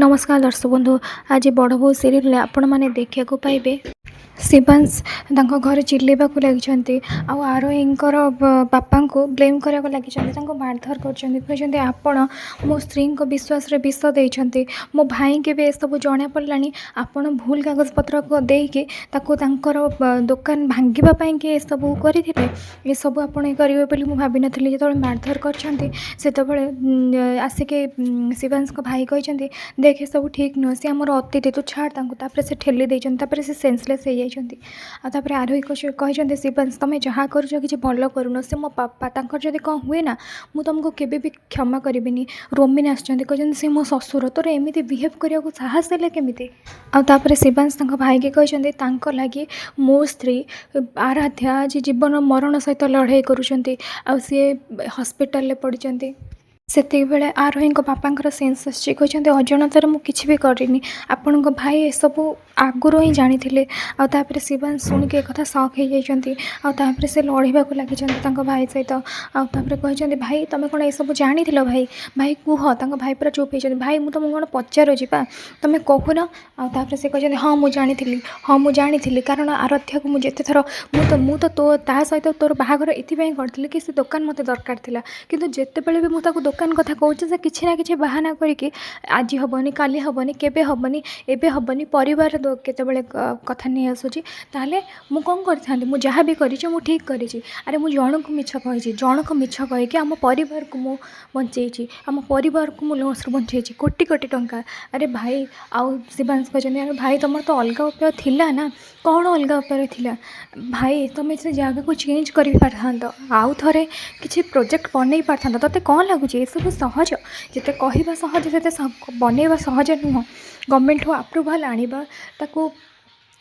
नमस्कार दर्शक बंधु। आज बड़ बो सीरियल आपण मैंने देखा पाइबे शिवांश तांको घर चिल्लेबा को लगी आरोहींकर बापा को ब्लेम करा लगी मारधर कर आपण मो स्त्री को विश्वास रे विष देते मो भाई के भी सब जना पड़ा आपण भूल कागज पत्र को देकी दुकान भांगापी कि सब करते सब आपण करेंगे बोली मुझे भाभी नी जो मारधर कर आसिके शिवांश को भाई कहते देख सब ठीक नुह सी आमर अतिथि तू छाड़ से ठेली देते से सेंसलेस हो जाती आरोही कहते शिवांश तुम जहाँ कर कि भल करूनो से मो पापा जब कौन हुए ना मुझे तुमको केवे भी क्षमा करी रोमिन आसते से मो ससुर तोर एमती बिहेव करने को साहस है केमी आपर शिवांश भाई के कहते लगी मो स्त्री आराध्या आज जीवन मरण सहित लड़ाई करुँच सी हस्पिटाल पड़ते से बेले आरोही बापा सेन्स कहते अजाणतार मुझे किसी भी करनी आपण भाई ये सब आगुरी ही जानी आपर शिवांश शुणिक एक सक हो से लड़ाई को लगी भाई सहित कहते भाई तुम कौन सब जानी भाई भाई कह भाई पूरा चुप हो भाई मुझे तुमको कौन पचार जा तुम कहून आपर से कहते हाँ मुझे जानी कारण आराध्या को मुझे थर मुझे तो ता सहित तोर बाहागर ये करी कि दुकान मत दरकार था कि जितेबले भी मुझे दुकान कथा कहूँ से किसी ना कि बहाना करके आज हेनी काली हेनी केबे हेनी एबे हेनी परिवार केतबले कथा नहीं आसूँ ताले मु कौन करी मुझे जहाँ भी करी ठीक करी अरे मुझे जन को मिछ कही जन को मिछ कहीकि आम परिवार को मु बंचे आम परिवार को मुझे लॉस बंचे कोटी कोटी टंका अरे भाई आउ शिवांश कहते अरे भाई तुम तो अलग उपाय थिला ना कौन अलग उपाय थिला भाई तुम से जगह को चेंज कर पारता आउ थे किसी प्रोजेक्ट बन पारता तोते कौन लगुच ये सब सहज जिते कहवा सहज से बनवा सहज नुह गवर्नमेंट अप्रूवाल आनिबा ताकू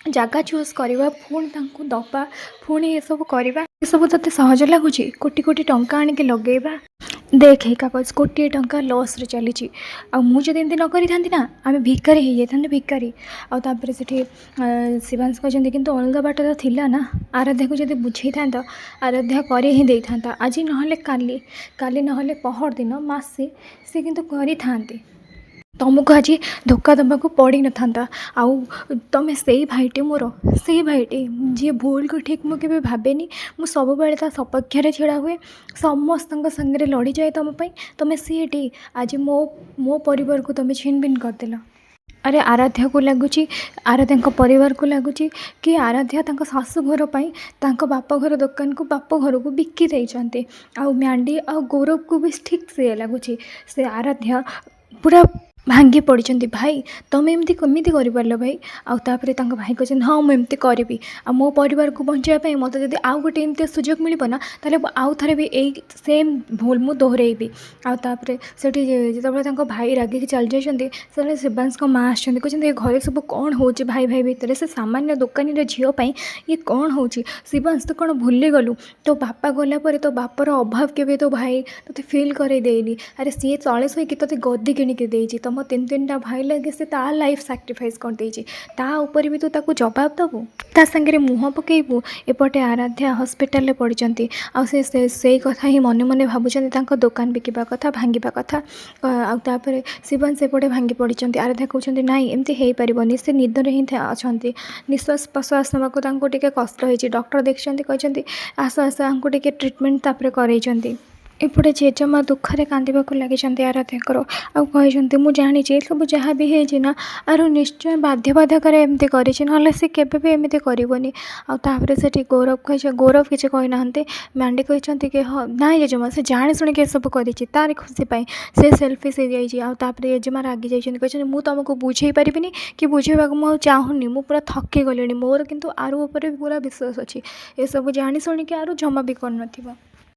जगह चूज करवा पुणी दबा पुणी ये सब करवा ये सब तोते सहज लगुच कोटी कोटी टंका आनिक लगेबा देख कागज कोटी टंका लॉस रे चली मुझे एमती न करी था ना आम भिकारी हो जाते भिकारी आपर से शिवांश कहते कि अलग बाट तो थिला ना आराध्या को जब बुझे था आराध्या कर ही दे था आज ना काली ना पहर दिन मासे सी किंतु करी थांती तुमको आज धोखा दबा को पड़ न था आउ तुम से भाईटे मोर से भाईटे जी भूल को ठीक मुझे भावेनी मुझ सब बेले सपक्ष छिड़ा हुए समस्त संगे लड़ी जाए तुमपाई तुम सी आज मो मो परिवार को तुम छिनभिन करदेल अरे आराध्या को लगुच आराध्या परिवार को लगुच कि आराध्या शाशु घर पर बाप घर दुकान को बाप घर को बिकी देते आउ म्यांडी आ गौरव को भी ठीक से लगुच से आराध्या पूरा भांगी पड़ी भाई तुम एमती कमी कर भाई आउे भाई कहते हाँ मुझे करी मो परिवार को बचाई मत जब आउ गोटे एमती सुजोग मिलना ताले आउ थे भी यही सेम भूल मुझे दोहरेबी आउे जो भाई रागिक चल जाते शिवांश माँ आसते कहते घर सब कौन हो भाई भाई भितर से सामान्य दुकानी झीपाई ये कौन हो शिवांश तो कौन भूली गलु तो बापा गलापर तो बापर अभाव के तो भाई तो फिल कर देनी अरे सी तले शोक तो गद्दी किणिकी देती तुम तीन टा भाई लगे से ता लाइफ सैक्रिफाइस कर देती ऊपर भी तू जवाब दबू ता संगे मुँह पकेबू एपटे आराध्या हस्पिटाल पड़ती से कथा ही मन मन भावुं दुकान बिकवा कथा भांगा कथा आपर शिवांश एपटे भांगी पड़ती आराध्या कहते ना एमती हो पारनी से निदर ही अच्छा निश्वास प्रश्वास नाक कष्ट होती डॉक्टर देखते कहते आस आस टे ट्रिटमेंट कर एपटे जेजेमा दुखरे कांदा लगी आराध्या कहते मुझे जानी सब जहाँ भी है आर निश्चय बाध्य बाधक एमती कर सी केवे एमती करनी आपर से गौरव कह गौरव किसी कहना मैंडी कहते कि हाँ ना जेजेमा से जाणी शुणी सब कर खुशी से सेल्फिश हो जापर जेजेमा रागी जाइए कहते मुझे तुमको बुझे पारिनी कि बुझेगा मुझे चाहूनी मुझे पूरा थकी गली मोर किंतु आरु ऊपर पूरा विश्वास अच्छी ये सब जाणी शुणी आरु जमा भी कर।